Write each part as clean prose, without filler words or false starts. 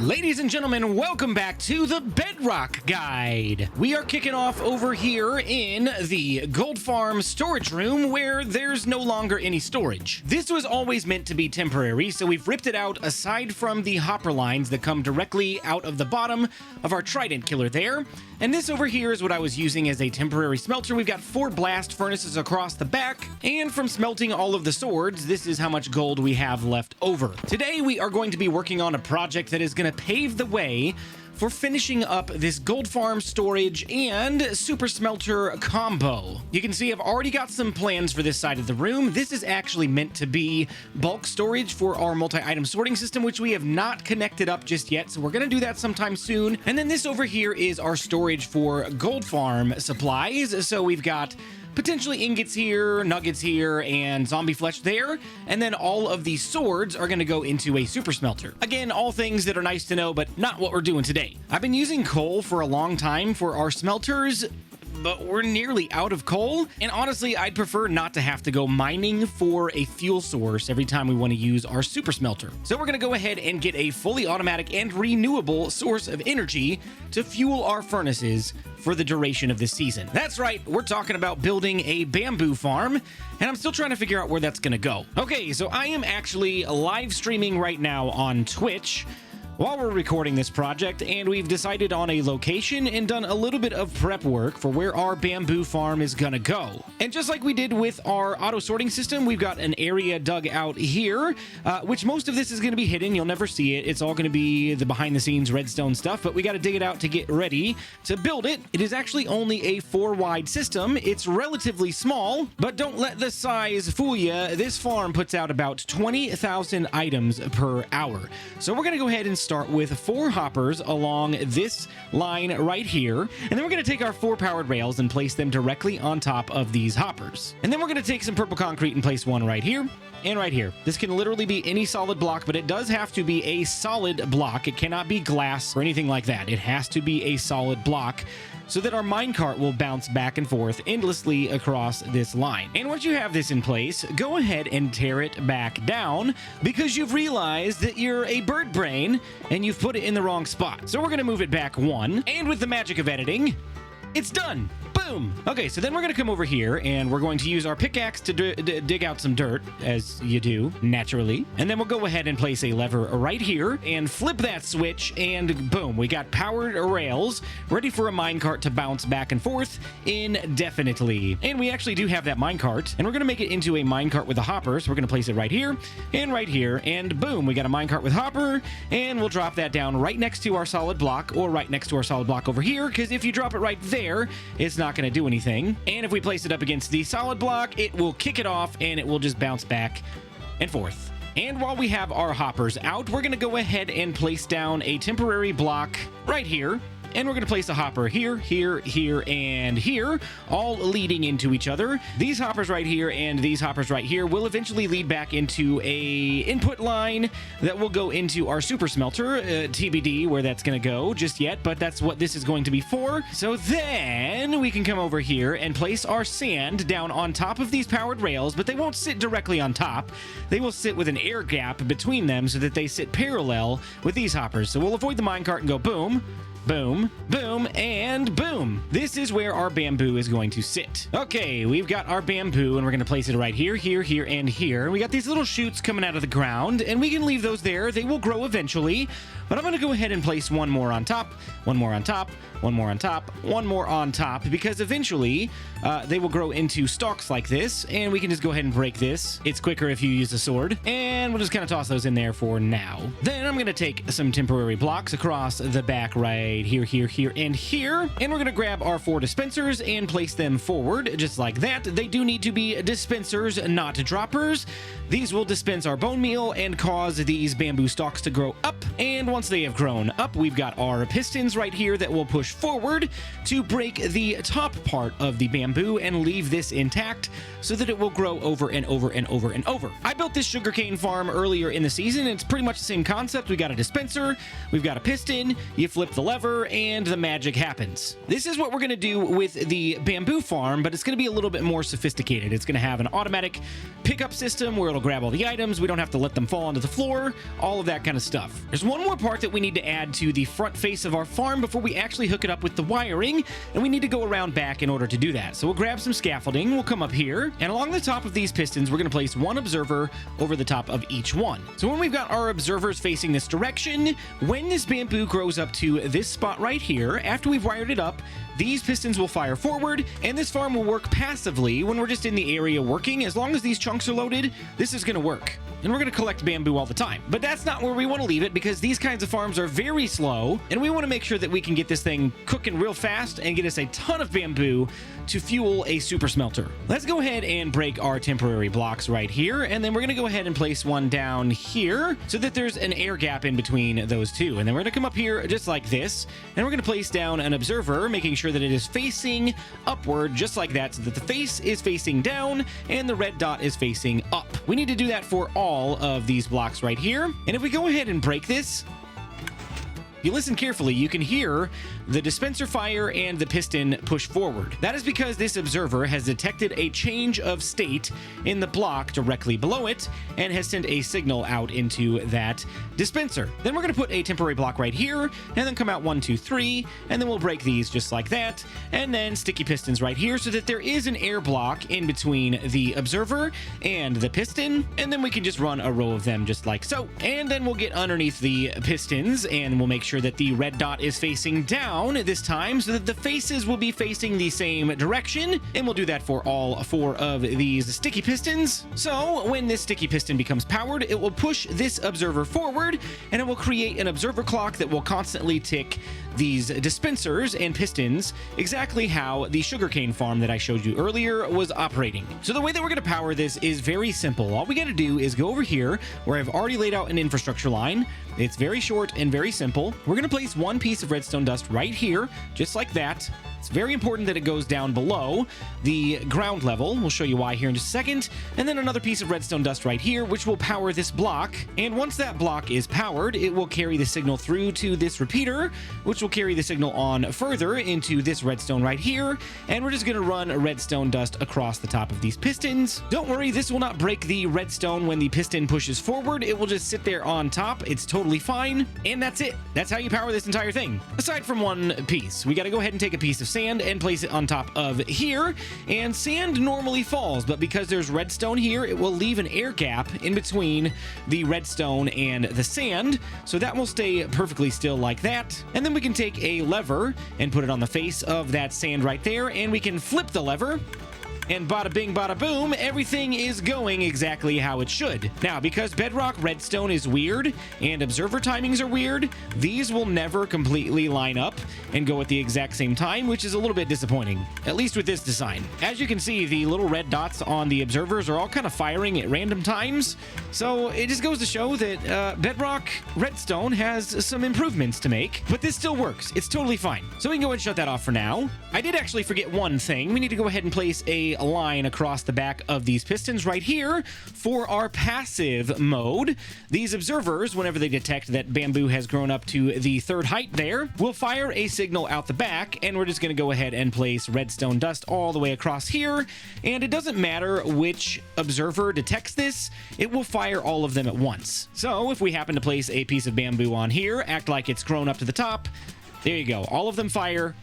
Ladies and gentlemen, welcome back to the Bedrock Guide. We are kicking off over here in the gold farm storage room where there's no longer any storage. This was always meant to be temporary, so we've ripped it out aside from the hopper lines that come directly out of the bottom of our trident killer there. And this over here is what I was using as a temporary smelter. We've got 4 blast furnaces across the back, and from smelting all of the swords, this is how much gold we have left over. Today we are going to be working on a project that is going to pave the way for finishing up this gold farm storage and super smelter combo. You can see I've already got some plans for this side of the room. This is actually meant to be bulk storage for our multi-item sorting system, which we have not connected up just yet, so we're gonna do that sometime soon. And then this over here is our storage for gold farm supplies. So we've got potentially ingots here, nuggets here, and zombie flesh there. And then all of these swords are going to go into a super smelter. Again, all things that are nice to know, but not what we're doing today. I've been using coal for a long time for our smelters, but we're nearly out of coal. And honestly, I'd prefer not to have to go mining for a fuel source every time we want to use our super smelter. So we're going to go ahead and get a fully automatic and renewable source of energy to fuel our furnaces for the duration of this season. That's right, we're talking about building a bamboo farm, and I'm still trying to figure out where that's gonna go. Okay, so I am actually live streaming right now on Twitch while we're recording this project, and we've decided on a location and done a little bit of prep work for where our bamboo farm is gonna go. And just like we did with our auto sorting system, we've got an area dug out here, which most of this is gonna be hidden. You'll never see it. It's all gonna be the behind the scenes redstone stuff, but we gotta dig it out to get ready to build it. It is actually only a 4 wide system. It's relatively small, but don't let the size fool you. This farm puts out about 20,000 items per hour. So we're gonna go ahead and start with 4 hoppers along this line right here, and then we're going to take our 4 powered rails and place them directly on top of these hoppers. And then we're going to take some purple concrete and place one right here and right here. This can literally be any solid block, but it does have to be a solid block. It cannot be glass or anything like that. It has to be a solid block so that our minecart will bounce back and forth endlessly across this line. And once you have this in place, go ahead and tear it back down because you've realized that you're a bird brain and you've put it in the wrong spot. So we're gonna move it back 1, and with the magic of editing, it's done. Boom. Okay, so then we're going to come over here and we're going to use our pickaxe to dig out some dirt, as you do, naturally. And then we'll go ahead and place a lever right here and flip that switch, and boom, we got powered rails ready for a minecart to bounce back and forth indefinitely. And we actually do have that minecart, and we're going to make it into a minecart with a hopper. So we're going to place it right here, and boom, we got a minecart with hopper, and we'll drop that down right next to our solid block, or right next to our solid block over here, because if you drop it right there, it's not going to do anything. And if we place it up against the solid block, it will kick it off and it will just bounce back and forth. And while we have our hoppers out, we're going to go ahead and place down a temporary block right here. And we're going to place a hopper here, here, here, and here, all leading into each other. These hoppers right here and these hoppers right here will eventually lead back into a input line that will go into our super smelter, TBD where that's going to go just yet, but that's what this is going to be for. So then we can come over here and place our sand down on top of these powered rails, but they won't sit directly on top. They will sit with an air gap between them so that they sit parallel with these hoppers. So we'll avoid the minecart and go boom, boom, boom, and boom. This is where our bamboo is going to sit. Okay, we've got our bamboo, and we're going to place it right here, here, here, and here. We got these little shoots coming out of the ground, and we can leave those there. They will grow eventually, but I'm going to go ahead and place one more on top, one more on top, one more on top, one more on top, because eventually they will grow into stalks like this, and we can just go ahead and break this. It's quicker if you use a sword, and we'll just kind of toss those in there for now. Then I'm going to take some temporary blocks across the back right here, here, here, and here, and we're going to grab our 4 dispensers and place them forward just like that. They do need to be dispensers, not droppers. These will dispense our bone meal and cause these bamboo stalks to grow up, and once they have grown up, we've got our pistons right here that will push forward to break the top part of the bamboo and leave this intact so that it will grow over and over and over and over. I built this sugarcane farm earlier in the season. It's pretty much the same concept. We got a dispenser, we've got a piston, you flip the lever, and the magic happens. This is what we're going to do with the bamboo farm, but it's going to be a little bit more sophisticated. It's going to have an automatic pickup system where it'll grab all the items. We don't have to let them fall onto the floor, all of that kind of stuff. There's one more part that we need to add to the front face of our farm before we actually hook it up with the wiring, and we need to go around back in order to do that. So we'll grab some scaffolding, we'll come up here, and along the top of these pistons, we're going to place one observer over the top of each one. So when we've got our observers facing this direction, when this bamboo grows up to this spot right here, after we've wired it up, these pistons will fire forward, and this farm will work passively when we're just in the area working. As long as these chunks are loaded, this is going to work. And we're going to collect bamboo all the time. But that's not where we want to leave it, because these kinds of farms are very slow, and we want to make sure that we can get this thing cooking real fast and get us a ton of bamboo to fuel a super smelter. Let's go ahead and break our temporary blocks right here, and then we're going to go ahead and place one down here so that there's an air gap in between those two. And then we're going to come up here just like this, and we're going to place down an observer, making sure that it is facing upward just like that, so that the face is facing down and the red dot is facing up. We need to do that for all of these blocks right here. And if we go ahead and break this, if you listen carefully, you can hear the dispenser fire and the piston push forward. That is because this observer has detected a change of state in the block directly below it and has sent a signal out into that dispenser. Then we're going to put a temporary block right here and then come out 1, 2, 3, and then we'll break these just like that, and then sticky pistons right here so that there is an air block in between the observer and the piston, and then we can just run a row of them just like so. And then we'll get underneath the pistons and we'll make sure that the red dot is facing down this time so that the faces will be facing the same direction, and we'll do that for all 4 of these sticky pistons. So when this sticky piston becomes powered, it will push this observer forward, and it will create an observer clock that will constantly tick these dispensers and pistons exactly how the sugarcane farm that I showed you earlier was operating. So the way that we're going to power this is very simple. All we got to do is go over here where I've already laid out an infrastructure line. It's very short and very simple. We're going to place one piece of redstone dust right here, just like that. It's very important that it goes down below the ground level. We'll show you why here in just a second. And then another piece of redstone dust right here, which will power this block. And once that block is powered, it will carry the signal through to this repeater, which will carry the signal on further into this redstone right here. And we're just going to run redstone dust across the top of these pistons. Don't worry, this will not break the redstone when the piston pushes forward. It will just sit there on top. It's totally fine. And that's it. That's how you power this entire thing. Aside from one piece, we got to go ahead and take a piece of sand and place it on top of here. And sand normally falls, but because there's redstone here, it will leave an air gap in between the redstone and the sand, so that will stay perfectly still like that. And then we can take a lever and put it on the face of that sand right there, and we can flip the lever, and bada bing, bada boom, everything is going exactly how it should. Now, because Bedrock redstone is weird and observer timings are weird, these will never completely line up and go at the exact same time, which is a little bit disappointing, at least with this design. As you can see, the little red dots on the observers are all kind of firing at random times, so it just goes to show that Bedrock redstone has some improvements to make, but this still works. It's totally fine. So we can go ahead and shut that off for now. I did actually forget one thing. We need to go ahead and place a line across the back of these pistons right here for our passive mode. These observers, whenever they detect that bamboo has grown up to the 3rd height there, will fire a signal out the back, and we're just going to go ahead and place redstone dust all the way across here. And it doesn't matter which observer detects this, it will fire all of them at once. So if we happen to place a piece of bamboo on here, act like it's grown up to the top, there you go. All of them fire,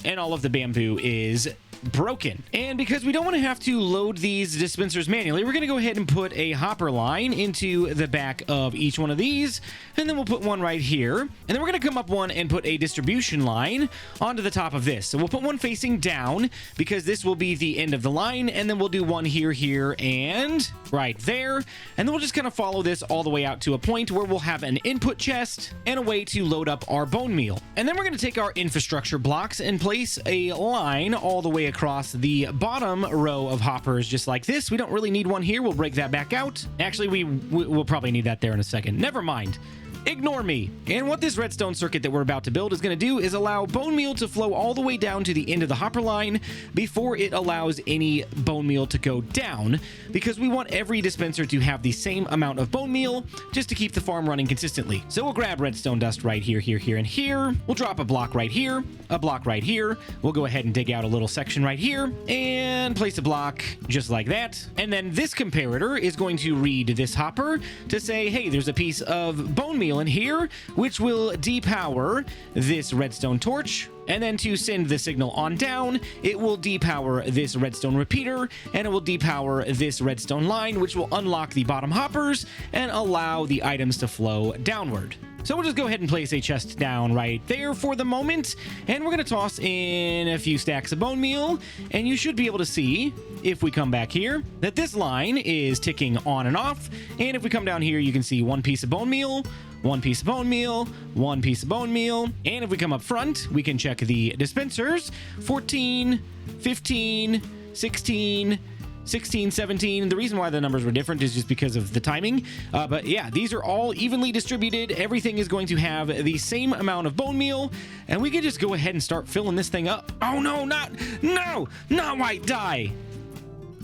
and all of the bamboo is broken. And because we don't want to have to load these dispensers manually, we're going to go ahead and put a hopper line into the back of each one of these, and then we'll put one right here, and then we're going to come up one and put a distribution line onto the top of this. So we'll put one facing down because this will be the end of the line, and then we'll do one here, and right there, and then we'll just kind of follow this all the way out to a point where we'll have an input chest and a way to load up our bone meal. And then we're going to take our infrastructure blocks and place a line all the way across the bottom row of hoppers just like this. We don't really need one here. We'll break that back out. Actually, we'll probably need that there in a second. Never mind. Ignore me. And what this redstone circuit that we're about to build is going to do is allow bone meal to flow all the way down to the end of the hopper line before it allows any bone meal to go down, because we want every dispenser to have the same amount of bone meal just to keep the farm running consistently. So we'll grab redstone dust right here, and here. We'll drop a block right here, a block right here. We'll go ahead and dig out a little section right here and place a block just like that. And then this comparator is going to read this hopper to say, hey, there's a piece of bone meal sealant here, which will depower this redstone torch. And then to send the signal on down, it will depower this redstone repeater, and it will depower this redstone line, which will unlock the bottom hoppers and allow the items to flow downward. So we'll just go ahead and place a chest down right there for the moment, and we're going to toss in a few stacks of bone meal, and you should be able to see, if we come back here, that this line is ticking on and off. And if we come down here, you can see one piece of bone meal, one piece of bone meal, one piece of bone meal. And if we come up front, we can check the dispensers: 14, 15, 16, 16, 17. The reason why the numbers were different is just because of the timing. But yeah, these are all evenly distributed. Everything is going to have the same amount of bone meal, and we can just go ahead and start filling this thing up. Oh no, not white dye.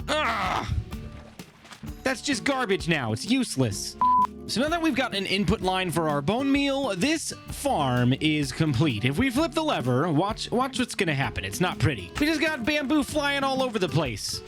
Ah, that's just garbage now. It's useless. So now that we've got an input line for our bone meal, this farm is complete. If we flip the lever, watch what's gonna happen. It's not pretty. We just got bamboo flying all over the place.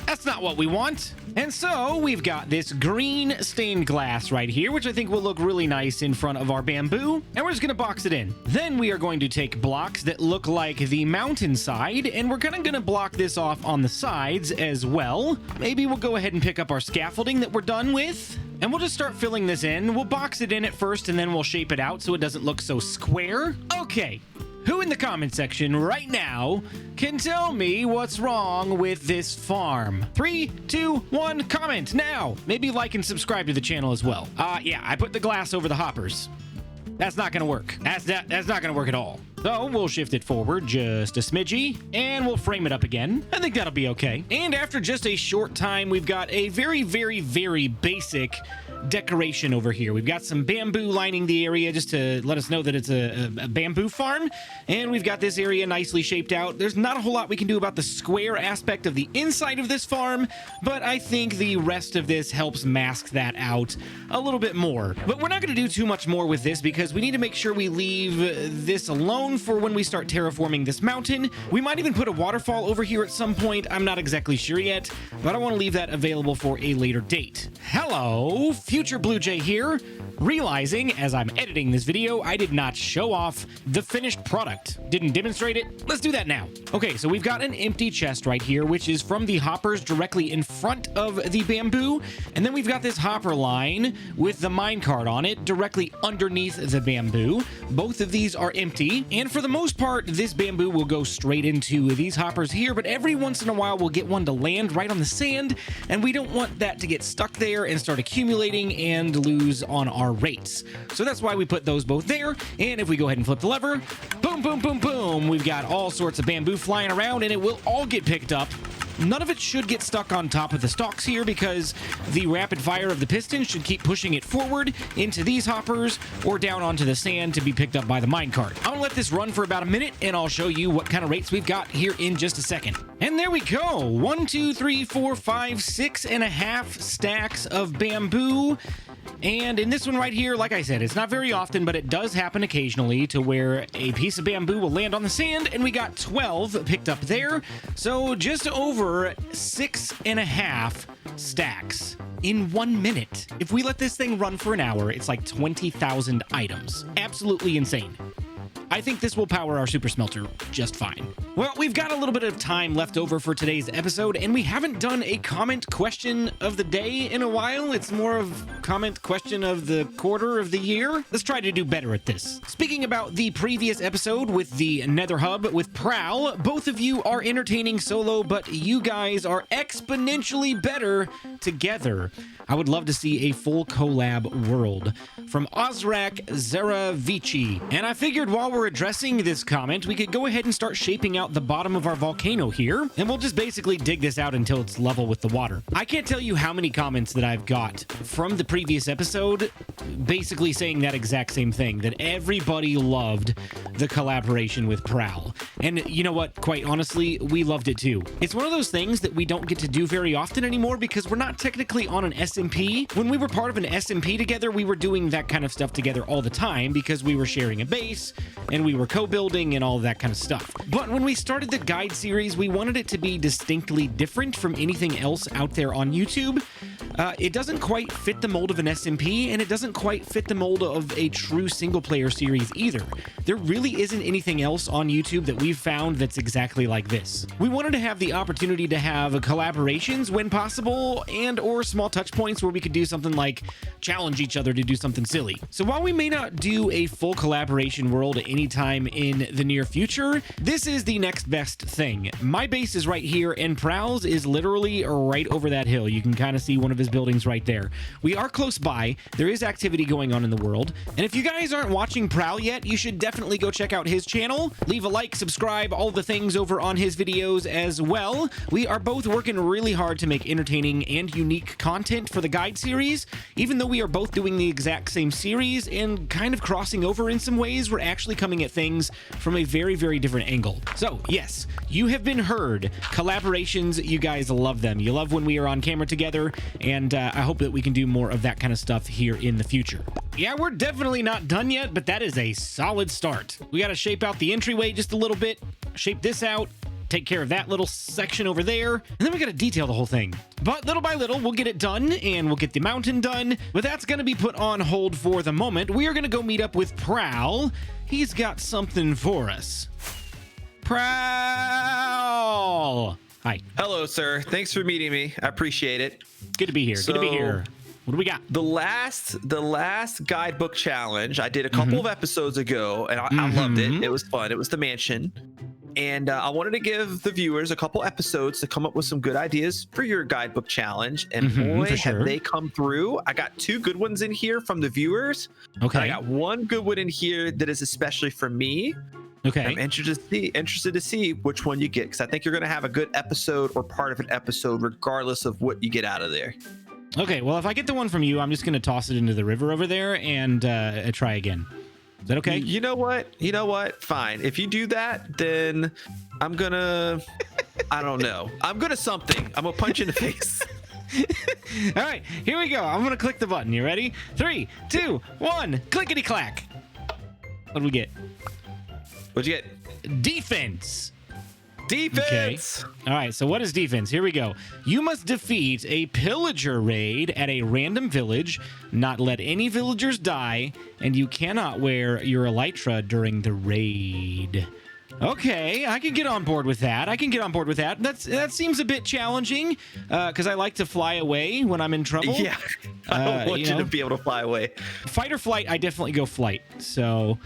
That's not what we want. And so we've got this green stained glass right here, which I think will look really nice in front of our bamboo. And we're just going to box it in. Then we are going to take blocks that look like the mountainside, and we're kind of going to block this off on the sides as well. Maybe we'll go ahead and pick up our scaffolding that we're done with, and we'll just start filling this in. We'll box it in at first, and then we'll shape it out so it doesn't look so square. Okay. Who in the comment section right now can tell me what's wrong with this farm? 3, 2, 1, comment now. Maybe like and subscribe to the channel as well. Yeah, I put the glass over the hoppers. That's not gonna work. That's not gonna work at all. So we'll shift it forward just a smidgy, and we'll frame it up again. I think that'll be okay. And after just a short time, we've got a very, very, very basic decoration over here. We've got some bamboo lining the area just to let us know that it's a bamboo farm, and we've got this area nicely shaped out. There's not a whole lot we can do about the square aspect of the inside of this farm, but I think the rest of this helps mask that out a little bit more. But we're not going to do too much more with this because we need to make sure we leave this alone for when we start terraforming this mountain. We might even put a waterfall over here at some point. I'm not exactly sure yet, but I want to leave that available for a later date. Hello, Future Blue Jay here, realizing as I'm editing this video, I did not show off the finished product. Didn't demonstrate it. Let's do that now. Okay, so we've got an empty chest right here, which is from the hoppers directly in front of the bamboo. And then we've got this hopper line with the minecart on it directly underneath the bamboo. Both of these are empty. And for the most part, this bamboo will go straight into these hoppers here, but every once in a while we'll get one to land right on the sand, and we don't want that to get stuck there and start accumulating and lose on our rates. So that's why we put those both there. And if we go ahead and flip the lever, boom, boom, boom, boom, we've got all sorts of bamboo flying around, and it will all get picked up. None of it should get stuck on top of the stalks here because the rapid fire of the piston should keep pushing it forward into these hoppers or down onto the sand to be picked up by the minecart. I'm gonna let this run for about a minute and I'll show you what kind of rates we've got here in just a second. And there we go. 1, 2, 3, 4, 5, 6.5 stacks of bamboo. And in this one right here, like I said, it's not very often, but it does happen occasionally to where a piece of bamboo will land on the sand, and we got 12 picked up there. So just over 6.5 stacks in 1 minute. If we let this thing run for an hour, it's like 20,000 items. Absolutely insane. I think this will power our super smelter just fine. Well, we've got a little bit of time left over for today's episode, and we haven't done a comment question of the day in a while. It's more of comment question of the quarter of the year. Let's try to do better at this. Speaking about the previous episode with the Nether Hub with Prowl, both of you are entertaining solo, but you guys are exponentially better together. I would love to see a full collab world from Ozrak Zeravici. And I figured while we're addressing this comment, we could go ahead and start shaping out the bottom of our volcano here, and we'll just basically dig this out until it's level with the water. I can't tell you how many comments that I've got from the previous episode basically saying that exact same thing, that everybody loved the collaboration with Prowl. And you know what? Quite honestly, we loved it too. It's one of those things that we don't get to do very often anymore because we're not technically on an SMP. When we were part of an SMP together, we were doing that kind of stuff together all the time because we were sharing a base and we were co-building and all that kind of stuff. But when we started the guide series, we wanted it to be distinctly different from anything else out there on YouTube. It doesn't quite fit the mold of an SMP, and it doesn't quite fit the mold of a true single-player series either. There really isn't anything else on YouTube that we've found that's exactly like this. We wanted to have the opportunity to have collaborations when possible, and or small touch points where we could do something like challenge each other to do something silly. So while we may not do a full collaboration world anytime in the near future, this is the next best thing. My base is right here, and Prowl's is literally right over that hill. You can kind of see one of his buildings right there. We are close by. There is activity going on in the world. And if you guys aren't watching Prowl yet, you should definitely go check out his channel. Leave a like, subscribe, all the things over on his videos as well. We are both working really hard to make entertaining and unique content for the guide series. Even though we are both doing the exact same series and kind of crossing over in some ways, we're actually coming at things from a very, very different angle. So yes, you have been heard. Collaborations, you guys love them. You love when we are on camera together, and I hope that we can do more of that kind of stuff here in the future. Yeah, we're definitely not done yet, but that is a solid start. We got to shape out the entryway just a little bit, shape this out, take care of that little section over there, and then we got to detail the whole thing. But little by little, we'll get it done, and we'll get the mountain done. But that's going to be put on hold for the moment. We are going to go meet up with Prowl. He's got something for us. Prowl! Hi. Hello, sir. Thanks for meeting me. I appreciate it. Good to be here. Good to be here. What do we got? The last guidebook challenge I did a couple of episodes ago, and I loved it. It was fun. It was the mansion. And I wanted to give the viewers a couple episodes to come up with some good ideas for your guidebook challenge. And boy, have they come through. I got 2 good ones in here from the viewers. Okay. And I got 1 good one in here that is especially for me. Okay. I'm interested to see which one you get, because I think you're going to have a good episode or part of an episode regardless of what you get out of there. Okay, well, if I get the one from you, I'm just going to toss it into the river over there and try again. Is that okay? You know what? Fine. If you do that, then I'm going to... I don't know. I'm going to something. I'm going to punch you in the face. All right, here we go. I'm going to click the button. You ready? 3, 2, 1. Clickety-clack. What do we get? What'd you get? Defense. Defense. Okay. All right, so what is defense? Here we go. You must defeat a pillager raid at a random village, not let any villagers die, and you cannot wear your elytra during the raid. Okay, I can get on board with that. That seems a bit challenging because I like to fly away when I'm in trouble. Yeah, I don't want you to be able to fly away. Fight or flight, I definitely go flight. So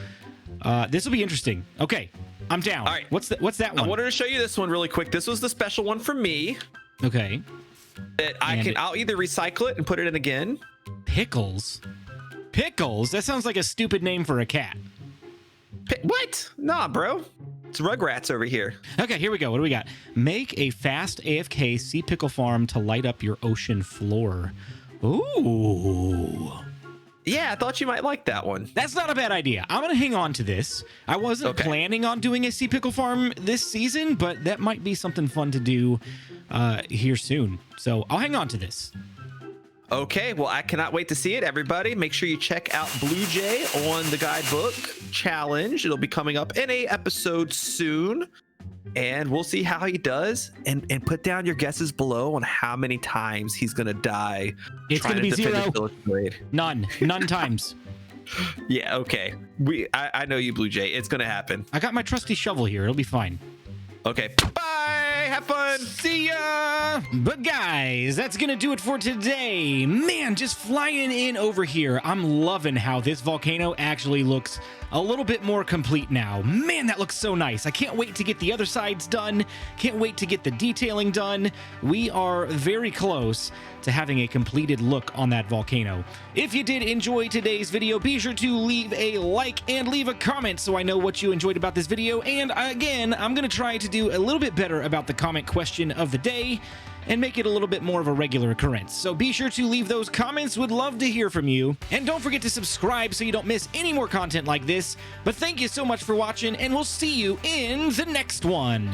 this will be interesting. Okay. I'm down. All right. What's that one? I wanted to show you this one really quick. This was the special one for me. Okay. That I'll either recycle it and put it in again. Pickles? Pickles? That sounds like a stupid name for a cat. What? Nah, bro. It's Rugrats over here. Okay, here we go. What do we got? Make a fast AFK sea pickle farm to light up your ocean floor. Ooh. Yeah, I thought you might like that one. That's not a bad idea. I'm going to hang on to this. I wasn't planning on doing a sea pickle farm this season, but that might be something fun to do here soon. So I'll hang on to this. Okay, well, I cannot wait to see it, everybody. Make sure you check out Blue Jay on the Guidebook Challenge. It'll be coming up in an episode soon. And we'll see how he does, and put down your guesses below on how many times he's gonna die. It's gonna be 0. None times. Yeah, okay. I know you, Blue Jay. It's gonna happen. I got my trusty shovel here. It'll be fine. Okay. Bye. Have fun. See ya. But guys, that's gonna do it for today. Man, just flying in over here. I'm loving how this volcano actually looks a little bit more complete now. Man, that looks so nice. I can't wait to get the other sides done. Can't wait to get the detailing done. We are very close to having a completed look on that volcano. If you did enjoy today's video, be sure to leave a like and leave a comment so I know what you enjoyed about this video. And again, I'm going to try to do a little bit better about the comment question of the day. and make it a little bit more of a regular occurrence. So be sure to leave those comments. Would love to hear from you. And don't forget to subscribe so you don't miss any more content like this. But thank you so much for watching, and we'll see you in the next one.